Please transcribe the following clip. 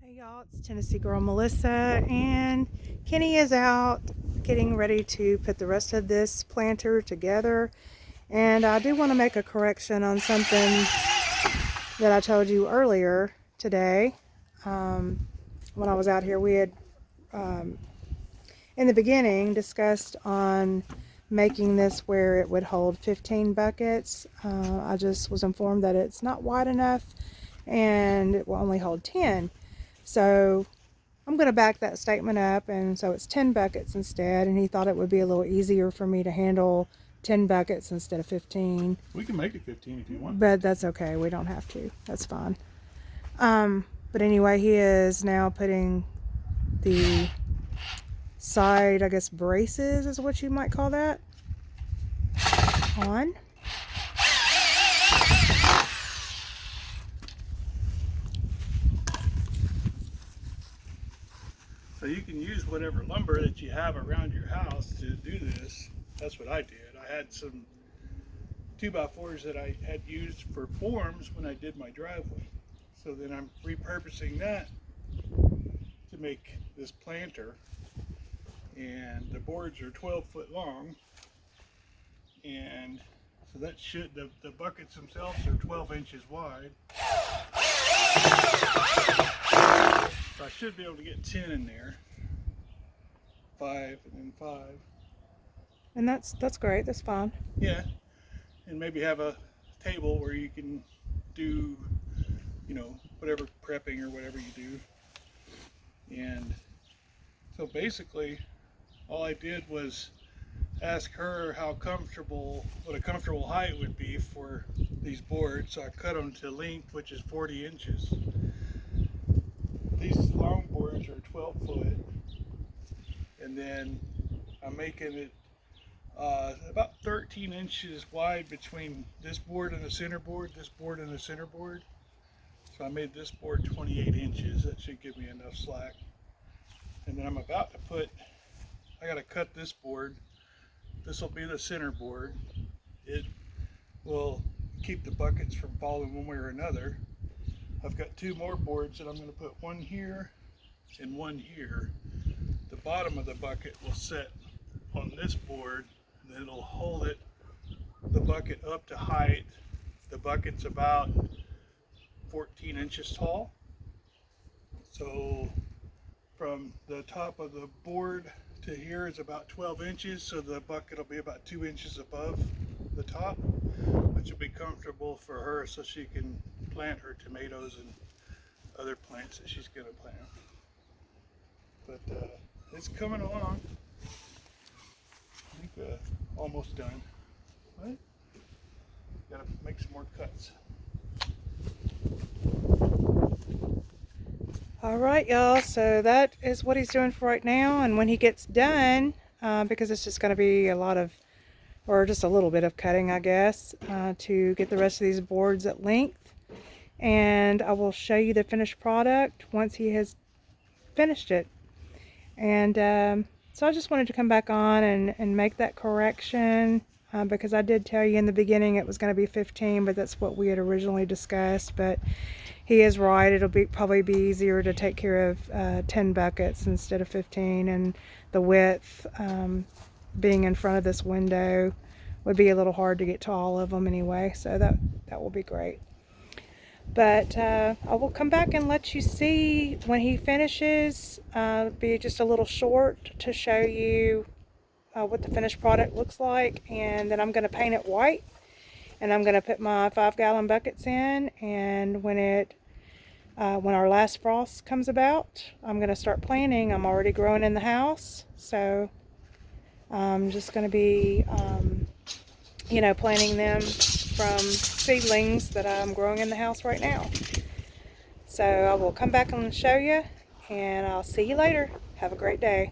Hey y'all, it's Tennessee Girl Melissa, and Kenny is out getting ready to put the rest of this planter together. And I do want to make a correction on something that I told you earlier today. When I was out here, we had in the beginning discussed on making this where it would hold 15 buckets. I just was informed that it's not wide enough and it will only hold 10. So I'm going to back that statement up, and so it's 10 buckets instead, and he thought it would be a little easier for me to handle 10 buckets instead of 15. We can make it 15 if you want. But that's okay. We don't have to. That's fine. But anyway, he is now putting the side, I guess, braces is what you might call that, on. So you can use whatever lumber that you have around your house to do this. That's what I did. I had some 2x4s that I had used for forms when I did my driveway. So then I'm repurposing that to make this planter. And the boards are 12 foot long. And so that should, the buckets themselves are 12 inches wide. So I should be able to get 10 in there. 5 and then 5. And that's great. That's fine. Yeah. And maybe have a table where you can do, whatever prepping or whatever you do. And so basically all I did was ask her what a comfortable height would be for these boards. So I cut them to length, which is 40 inches. These long boards are 12 foot, and then I'm making it about 13 inches wide between this board and the center board, this board and the center board. So I made this board 28 inches. That should give me enough slack. And then I'm about to I gotta cut this board. This will be the center board. It will keep the buckets from falling one way or another. I've got 2 more boards that I'm going to put one here and one here. The bottom of the bucket will sit on this board, and then it'll hold the bucket up to height. The bucket's about 14 inches tall. So from the top of the board to here is about 12 inches, so the bucket will be about 2 inches above the top, which will be comfortable for her so she can plant her tomatoes and other plants that she's going to plant. But it's coming along. I think almost done. Right? Gotta make some more cuts. All right, y'all, so that is what he's doing for right now, and when he gets done, because it's just going to be just a little bit of cutting, I guess, to get the rest of these boards at length, and I will show you the finished product once he has finished it. And so I just wanted to come back on and make that correction, because I did tell you in the beginning it was going to be 15, but that's what we had originally discussed. But he is right, it'll probably be easier to take care of 10 buckets instead of 15, and the width, being in front of this window, would be a little hard to get to all of them anyway, so that will be great. But I will come back and let you see when he finishes. Be just a little short to show you what the finished product looks like, and then I'm going to paint it white, and I'm going to put my 5-gallon buckets in, and when our last frost comes about, I'm going to start planting. I'm already growing in the house, so I'm just going to be planting them from seedlings that I'm growing in the house right now. So I will come back and show you, and I'll see you later. Have a great day.